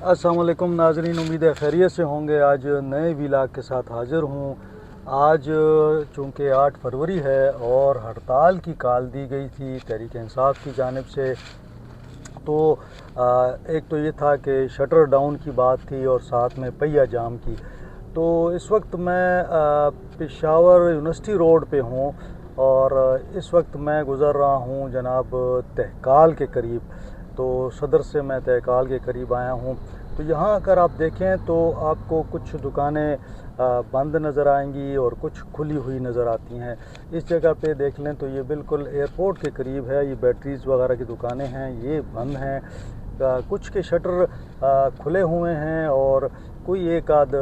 अस्सलाम वालेकुम नाजरीन, उम्मीद है खैरियत से होंगे। आज नए व्लॉग के साथ हाज़िर हूँ। आज चूँकि 8 फरवरी है और हड़ताल की कॉल दी गई थी तहरीक इंसाफ की जानिब से, तो एक तो ये था कि शटर डाउन की बात थी और साथ में पहिया जाम की। तो इस वक्त मैं पेशावर यूनिवर्सिटी रोड पे हूँ और इस वक्त मैं गुज़र रहा हूँ जनाब तहकाल के करीब। तो सदर से मैं तहकाल के करीब आया हूँ। तो यहाँ अगर आप देखें तो आपको कुछ दुकानें बंद नज़र आएंगी और कुछ खुली हुई नज़र आती हैं। इस जगह पे देख लें तो ये बिल्कुल एयरपोर्ट के करीब है। ये बैटरीज़ वगैरह की दुकानें हैं, ये बंद हैं। कुछ के शटर खुले हुए हैं और कोई एक आध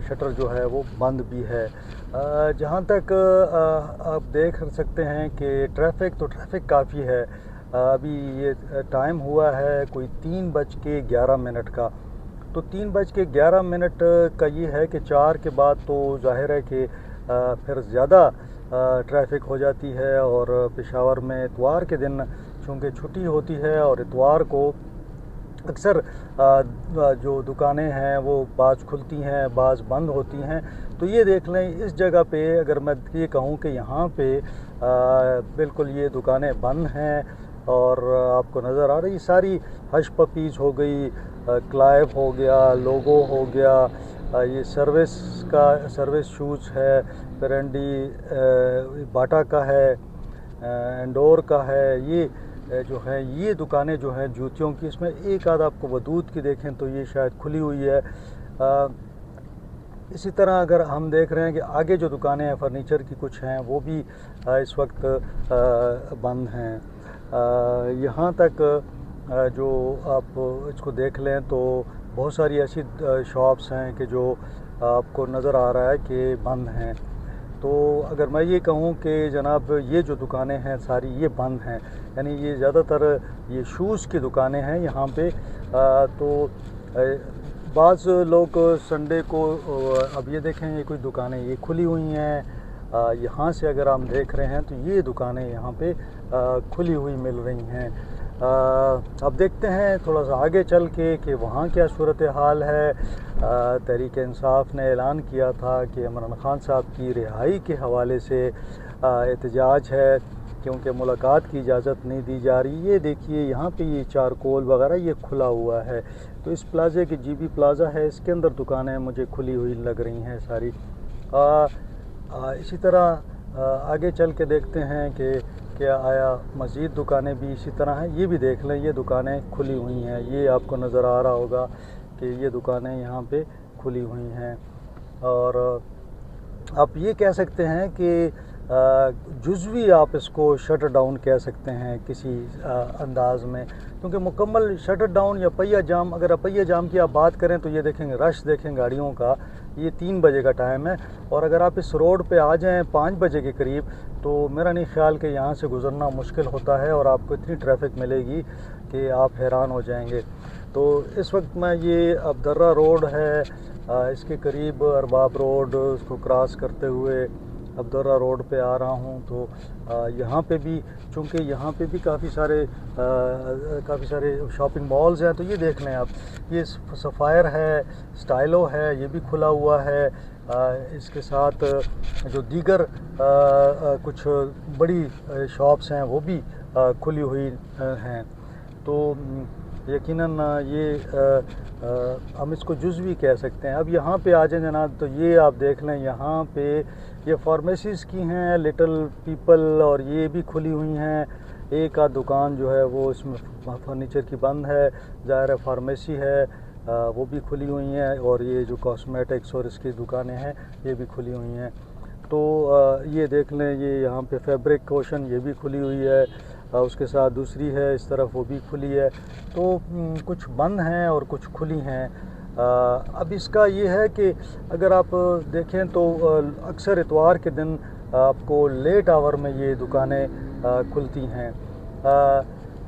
शटर जो है वो बंद भी है। जहाँ तक आप देख सकते हैं कि ट्रैफ़िक काफ़ी है। अभी ये टाइम हुआ है कोई 3:11 का। तो 3:11 का ये है कि 4 के बाद तो ज़ाहिर है कि फिर ज़्यादा ट्रैफ़िक हो जाती है। और पेशावर में इतवार के दिन चूँकि छुट्टी होती है और इतवार को अक्सर जो दुकानें हैं वो बाज़ खुलती हैं, बाज़ बंद होती हैं। तो ये देख लें, इस जगह पे अगर मैं ये कहूँ कि यहाँ पे बिल्कुल ये दुकानें बंद हैं और आपको नज़र आ रही सारी हश पपीज़ हो गई, क्लाइव हो गया, लोगो हो गया, ये सर्विस शूज़ है, पेरेंडी बाटा का है, इंडोर का है। ये जो है ये दुकानें जो हैं जूतियों की, इसमें एक आध आपको वदूद की देखें तो ये शायद खुली हुई है। इसी तरह अगर हम देख रहे हैं कि आगे जो दुकानें हैं फर्नीचर की कुछ हैं वो भी इस वक्त बंद हैं। यहाँ तक जो आप इसको देख लें तो बहुत सारी ऐसी शॉप्स हैं कि जो आपको नज़र आ रहा है कि बंद हैं। तो अगर मैं ये कहूँ कि जनाब ये जो दुकानें हैं सारी ये बंद हैं, यानी ये ज़्यादातर ये शूज़ की दुकानें हैं यहाँ पे। तो बाज़ लोग संडे को अब ये देखें ये कुछ दुकानें ये खुली हुई हैं। यहाँ से अगर हम देख रहे हैं तो ये दुकानें यहाँ पे खुली हुई मिल रही हैं। अब देखते हैं थोड़ा सा आगे चल के कि वहाँ क्या सूरत हाल है। तहरीक इंसाफ ने ऐलान किया था कि इमरान खान साहब की रिहाई के हवाले से एहतजाज है क्योंकि मुलाकात की इजाज़त नहीं दी जा रही। ये देखिए यहाँ पे ये चारकोल वगैरह ये खुला हुआ है। तो इस प्लाज़े की जीबी प्लाज़ा है, इसके अंदर दुकानें मुझे खुली हुई लग रही हैं सारी। इसी तरह आगे चल के देखते हैं कि क्या आया मज़ीद दुकानें भी इसी तरह हैं। ये भी देख लें, ये दुकानें खुली हुई हैं। ये आपको नज़र आ रहा होगा कि ये दुकानें यहाँ पे खुली हुई हैं। और आप ये कह सकते हैं कि जुज़वी आप इसको शटर डाउन कह सकते हैं किसी अंदाज़ में, क्योंकि मुकम्मल शटर डाउन या पहिया जाम, अगर आप पहिया जाम की आप बात करें तो ये देखेंगे रश देखें गाड़ियों का, ये 3 बजे का टाइम है। और अगर आप इस रोड पे आ जाएं 5 बजे के करीब तो मेरा नहीं ख्याल कि यहाँ से गुज़रना मुश्किल होता है और आपको इतनी ट्रैफ़िक मिलेगी कि आप हैरान हो जाएंगे। तो इस वक्त मैं ये अब्दर्रा रोड है, इसके करीब अरबाब रोड उसको क्रॉस करते हुए अब्दुर्रा रोड पे आ रहा हूँ। तो यहाँ पे भी चूँकि यहाँ पे भी काफ़ी सारे शॉपिंग मॉल्स हैं। तो ये देख लें आप, ये सफ़ायर है, स्टाइलो है, ये भी खुला हुआ है। इसके साथ जो दीगर कुछ बड़ी शॉप्स हैं वो भी खुली हुई हैं। तो यकीनन ये हम इसको जुज़वी कह सकते हैं। अब यहाँ पे आ जाए जनाब, तो ये आप देख लें यहाँ पे ये फार्मेसीज़ की हैं, लिटिल पीपल, और ये भी खुली हुई हैं। एक आध दुकान जो है वो इसमें फर्नीचर की बंद है, ज़ाहिर है फार्मेसी है वो भी खुली हुई हैं। और ये जो कॉस्मेटिक्स और इसकी दुकानें हैं ये भी खुली हुई हैं। तो ये देख लें, ये यहाँ पे फैब्रिक ओशन ये भी खुली हुई है, उसके साथ दूसरी है इस तरफ वो भी खुली है। तो कुछ बंद हैं और कुछ खुली हैं। अब इसका ये है कि अगर आप देखें तो अक्सर इतवार के दिन आपको लेट आवर में ये दुकानें खुलती हैं।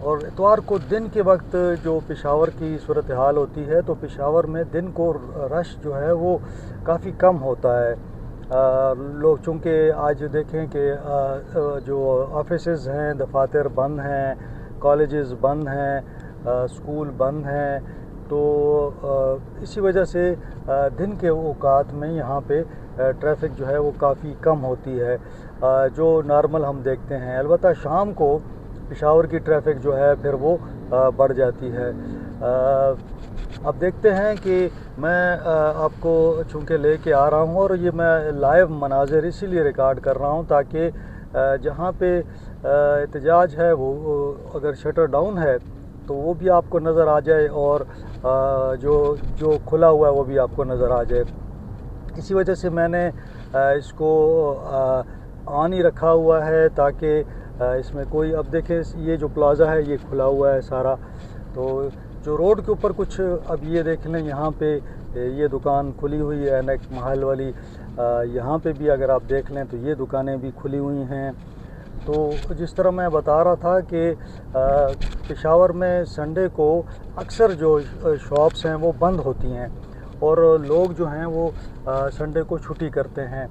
और इतवार को दिन के वक्त जो पेशावर की सूरत हाल होती है तो पेशावर में दिन को रश जो है वो काफ़ी कम होता है। लोग चूँकि आज देखें कि जो ऑफिसेज़ हैं, दफातर बंद हैं, कॉलेजेस बंद हैं, स्कूल बंद हैं। तो इसी वजह से दिन के औकात में यहाँ पे ट्रैफिक जो है वो काफ़ी कम होती है जो नॉर्मल हम देखते हैं। अलबत्ता शाम को पेशावर की ट्रैफिक जो है फिर वो बढ़ जाती है। अब देखते हैं कि मैं आपको चूँकि लेके आ रहा हूँ और ये मैं लाइव मनाज़िर इसीलिए रिकॉर्ड कर रहा हूँ ताकि जहाँ पे एहतजाज है वो अगर शटर डाउन है तो वो भी आपको नज़र आ जाए और जो जो खुला हुआ है वो भी आपको नज़र आ जाए। इसी वजह से मैंने इसको ऑन ही रखा हुआ है ताकि इसमें कोई, अब देखें ये जो प्लाज़ा है ये खुला हुआ है सारा, तो जो रोड के ऊपर कुछ, अब ये देख लें यहाँ पे ये दुकान खुली हुई है एनेक महल वाली, यहाँ पे भी अगर आप देख लें तो ये दुकानें भी खुली हुई हैं। तो जिस तरह मैं बता रहा था कि पेशावर में संडे को अक्सर जो शॉप्स हैं वो बंद होती हैं और लोग जो हैं वो संडे को छुट्टी करते हैं।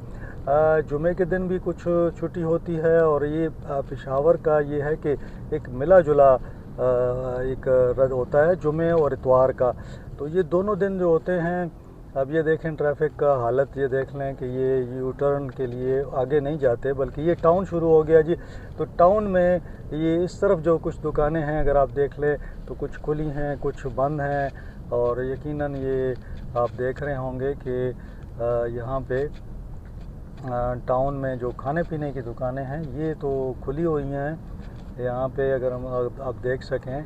जुमे के दिन भी कुछ छुट्टी होती है और ये पेशावर का ये है कि एक मिला जुला एक रद होता है जुमे और इतवार का, तो ये दोनों दिन जो होते हैं। अब ये देखें ट्रैफिक का हालत, ये देख लें कि ये यू टर्न के लिए आगे नहीं जाते बल्कि ये टाउन शुरू हो गया जी। तो टाउन में ये इस तरफ जो कुछ दुकानें हैं अगर आप देख लें तो कुछ खुली हैं कुछ बंद हैं और यकीनन ये आप देख रहे होंगे कि यहाँ पे टाउन में जो खाने पीने की दुकानें हैं ये तो खुली हुई हैं। यहाँ पे अगर हम आप देख सकें,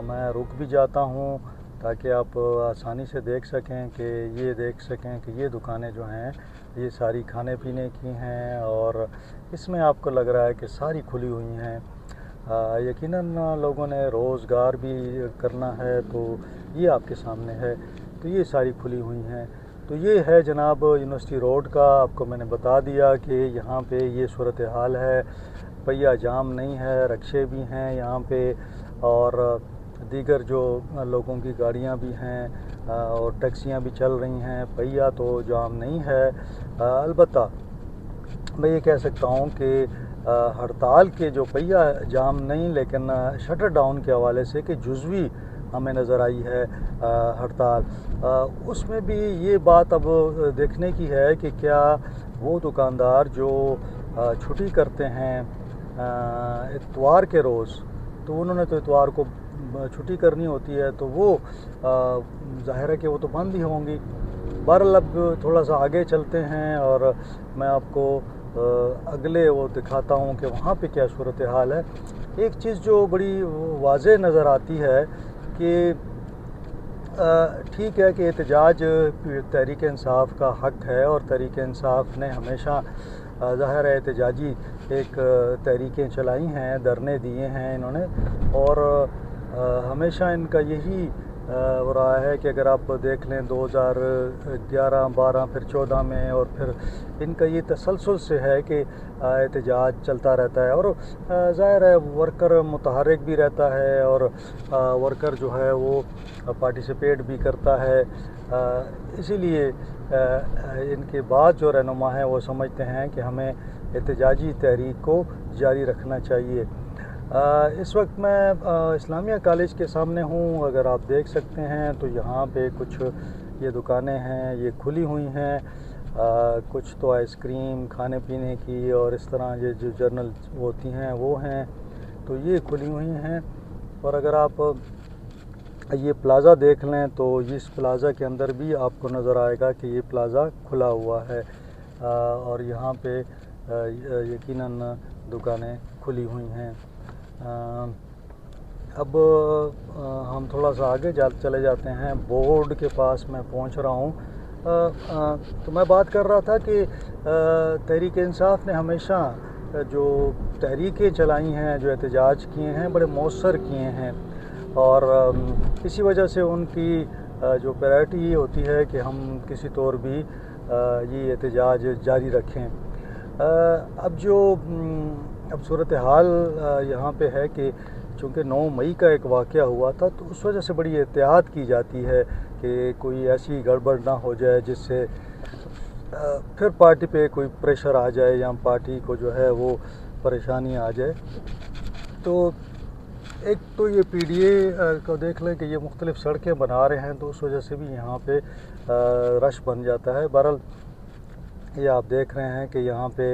मैं रुक भी जाता हूँ ताकि आप आसानी से देख सकें कि ये देख सकें कि ये दुकानें जो हैं ये सारी खाने पीने की हैं और इसमें आपको लग रहा है कि सारी खुली हुई हैं। यकीनन लोगों ने रोज़गार भी करना है तो ये आपके सामने है, तो ये सारी खुली हुई हैं। तो ये है जनाब यूनिवर्सिटी रोड का, आपको मैंने बता दिया कि यहाँ पे ये सूरत हाल है। पहिया जाम नहीं है, रिक्शे भी हैं यहाँ पे और दीगर जो लोगों की गाड़ियाँ भी हैं और टैक्सियाँ भी चल रही हैं। पहिया तो जाम नहीं है। अलबत्ता मैं ये कह सकता हूँ कि हड़ताल के जो पहिया जाम नहीं, लेकिन शटर डाउन के हवाले से कि जुज़वी हमें नज़र आई है हड़ताल, उसमें भी ये बात अब देखने की है कि क्या वो दुकानदार जो छुट्टी करते हैं इतवार के रोज़, तो उन्होंने तो इतवार को छुट्टी करनी होती है तो वो ज़ाहिर है कि वो तो बंद ही होंगी। बहरहाल अब थोड़ा सा आगे चलते हैं और मैं आपको अगले वो दिखाता हूँ कि वहाँ पे क्या सूरत हाल है। एक चीज़ जो बड़ी वाज़ेह नज़र आती है कि ठीक है कि एहतजाज तहरीक इंसाफ का हक़ है और तहरीक इंसाफ ने हमेशा ज़ाहिर है एहतजाजी एक तहरीकें चलाई हैं, धरने दिए हैं इन्होंने और हमेशा इनका यही रहा है कि अगर आप देख लें 2011, 12 फिर 14 में और फिर इनका ये तसलसल से है कि एहतजाज चलता रहता है और ज़ाहिर है वर्कर मुतहर्रिक भी रहता है और वर्कर जो है वो पार्टिसिपेट भी करता है। इसीलिए इनके बाद जो रहनुमा हैं वो समझते हैं कि हमें एहतजाजी तहरीक को जारी रखना चाहिए। इस वक्त मैं इस्लामिया कॉलेज के सामने हूँ, अगर आप देख सकते हैं तो यहाँ पे कुछ ये दुकानें हैं ये खुली हुई हैं। कुछ तो आइसक्रीम खाने पीने की और इस तरह ये जो जर्नल होती हैं वो हैं, तो ये खुली हुई हैं। और अगर आप ये प्लाज़ा देख लें तो इस प्लाज़ा के अंदर भी आपको नज़र आएगा कि ये प्लाज़ा खुला हुआ है और यहाँ पे यकीनन दुकानें खुली हुई हैं। अब हम थोड़ा सा आगे चले जाते हैं, बोर्ड के पास मैं पहुंच रहा हूं। तो मैं बात कर रहा था कि तहरीक इंसाफ ने हमेशा जो तहरीकें चलाई हैं, जो एहतजाज किए हैं, बड़े मौसर किए हैं और इसी वजह से उनकी जो प्रायोरिटी ये होती है कि हम किसी तौर भी ये एहतजाज जारी रखें। अब सूरत हाल यहाँ पे है कि चूँकि 9 मई का एक वाक़या हुआ था तो उस वजह से बड़ी एहतियात की जाती है कि कोई ऐसी गड़बड़ ना हो जाए जिससे फिर पार्टी पे कोई प्रेशर आ जाए या पार्टी को जो है वो परेशानी आ जाए। तो एक तो ये पीडीए को देख लें कि ये मुख्तलिफ़ सड़कें बना रहे हैं, तो उस वजह से भी यहाँ पे रश बन जाता है। बहरहाल ये आप देख रहे हैं कि यहाँ पे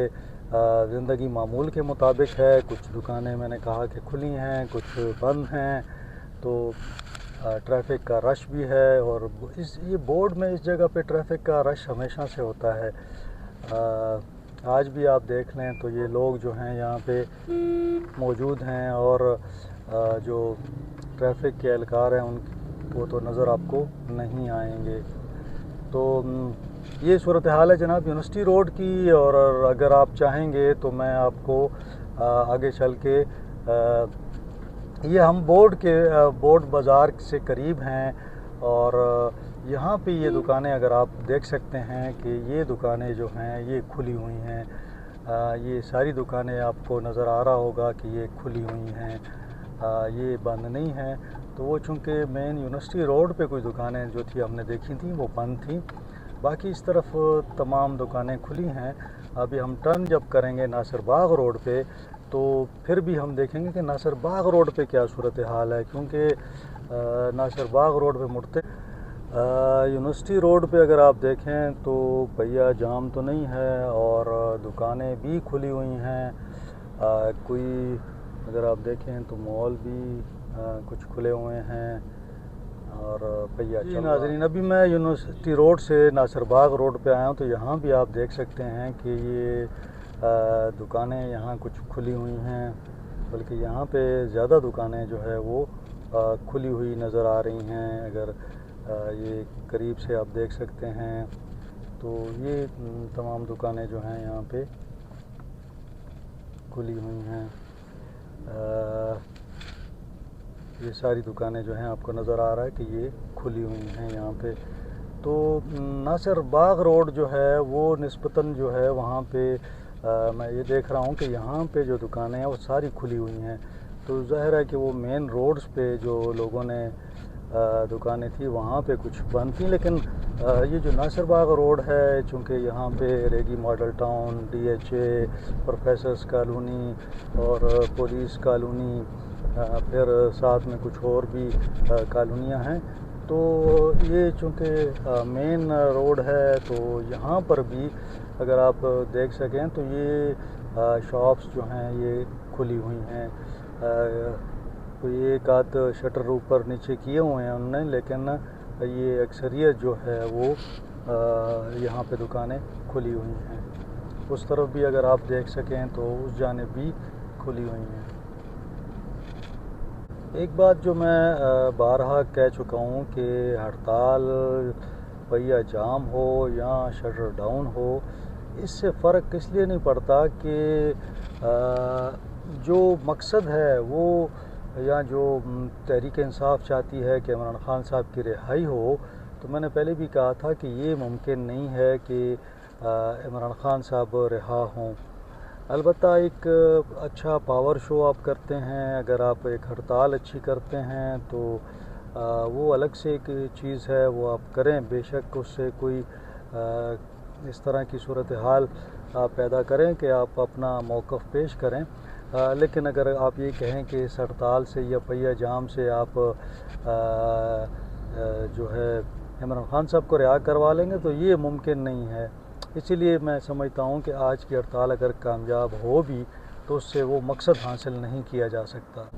ज़िंदगी मामूल के मुताबिक है। कुछ दुकानें मैंने कहा कि खुली हैं, कुछ बंद हैं, तो ट्रैफिक का रश भी है। और ये बोर्ड में इस जगह पे ट्रैफिक का रश हमेशा से होता है। आज भी आप देख लें तो ये लोग जो हैं यहाँ पे मौजूद हैं, और जो ट्रैफिक के एहलकार हैं वो तो नज़र आपको नहीं आएंगे। तो ये सूरत हाल है जनाब यूनिवर्सिटी रोड की। और अगर आप चाहेंगे तो मैं आपको आगे चल के ये हम बोर्ड बाज़ार से करीब हैं, और यहाँ पे ये दुकानें अगर आप देख सकते हैं कि ये दुकानें जो हैं ये खुली हुई हैं। ये सारी दुकानें आपको नज़र आ रहा होगा कि ये खुली हुई हैं, ये बंद नहीं हैं। तो वो चूँकि मेन यूनिवर्सिटी रोड पे कुछ दुकानें जो थी हमने देखी थी वो बंद थी, बाकी इस तरफ तमाम दुकानें खुली हैं। अभी हम टर्न जब करेंगे नासिर बाग रोड पे तो फिर भी हम देखेंगे कि नासिर बाग रोड पे क्या सूरत हाल है, क्योंकि नासिर बाग रोड पे मुड़ते यूनिवर्सिटी रोड पे अगर आप देखें तो भैया जाम तो नहीं है, और दुकानें भी खुली हुई हैं। कोई अगर आप देखें तो मॉल भी कुछ खुले हुए हैं, और भैया जी नाज़रीन अभी मैं यूनिवर्सिटी रोड से नासिर बाग रोड पे आया हूँ। तो यहाँ भी आप देख सकते हैं कि ये दुकानें यहाँ कुछ खुली हुई हैं, बल्कि यहाँ पे ज़्यादा दुकानें जो है वो खुली हुई नज़र आ रही हैं। अगर ये करीब से आप देख सकते हैं तो ये तमाम दुकानें जो हैं यहाँ पे खुली हुई हैं। ये सारी दुकानें जो हैं आपको नज़र आ रहा है कि ये खुली हुई हैं यहाँ पे। तो नासिर बाग रोड जो है वो निस्बतन जो है वहाँ पे मैं ये देख रहा हूँ कि यहाँ पे जो दुकानें हैं वो सारी खुली हुई हैं। तो ज़ाहिर है कि वो मेन रोड्स पे जो लोगों ने दुकानें थी वहाँ पे कुछ बंद थी, लेकिन ये जो नासिर बाग रोड है चूँकि यहाँ पे Regi model town, DHA, professors colony और पुलिस कॉलोनी, फिर साथ में कुछ और भी कॉलोनियाँ हैं। तो ये चूँकि मेन रोड है तो यहाँ पर भी अगर आप देख सकें तो ये शॉप्स जो हैं ये खुली हुई हैं। तो ये एक आध शटर ऊपर नीचे किए हुए हैं उन्होंने, लेकिन ये अक्सरियत जो है वो यहाँ पे दुकानें खुली हुई हैं। उस तरफ भी अगर आप देख सकें तो उस जानिब भी खुली हुई हैं। एक बात जो मैं बारहा कह चुका हूँ कि हड़ताल पहिया जाम हो या शटर डाउन हो, इससे फ़र्क इसलिए नहीं पड़ता कि जो मकसद है वो या जो तहरीक इंसाफ चाहती है कि इमरान ख़ान साहब की रिहाई हो। तो मैंने पहले भी कहा था कि ये मुमकिन नहीं है कि इमरान ख़ान साहब रिहा हों। अलबत्ता एक अच्छा पावर शो आप करते हैं, अगर आप एक हड़ताल अच्छी करते हैं तो वो अलग से एक चीज़ है, वो आप करें, बेशक उससे कोई इस तरह की सूरत हाल आप पैदा करें कि आप अपना मौक़िफ़ पेश करें। लेकिन अगर आप ये कहें कि इस हड़ताल से या पहिया जाम से आप जो है इमरान ख़ान साहब को रिहा करवा लेंगे तो ये मुमकिन नहीं है। इसीलिए मैं समझता हूँ कि आज की हड़ताल अगर कामयाब हो भी तो उससे वो मकसद हासिल नहीं किया जा सकता।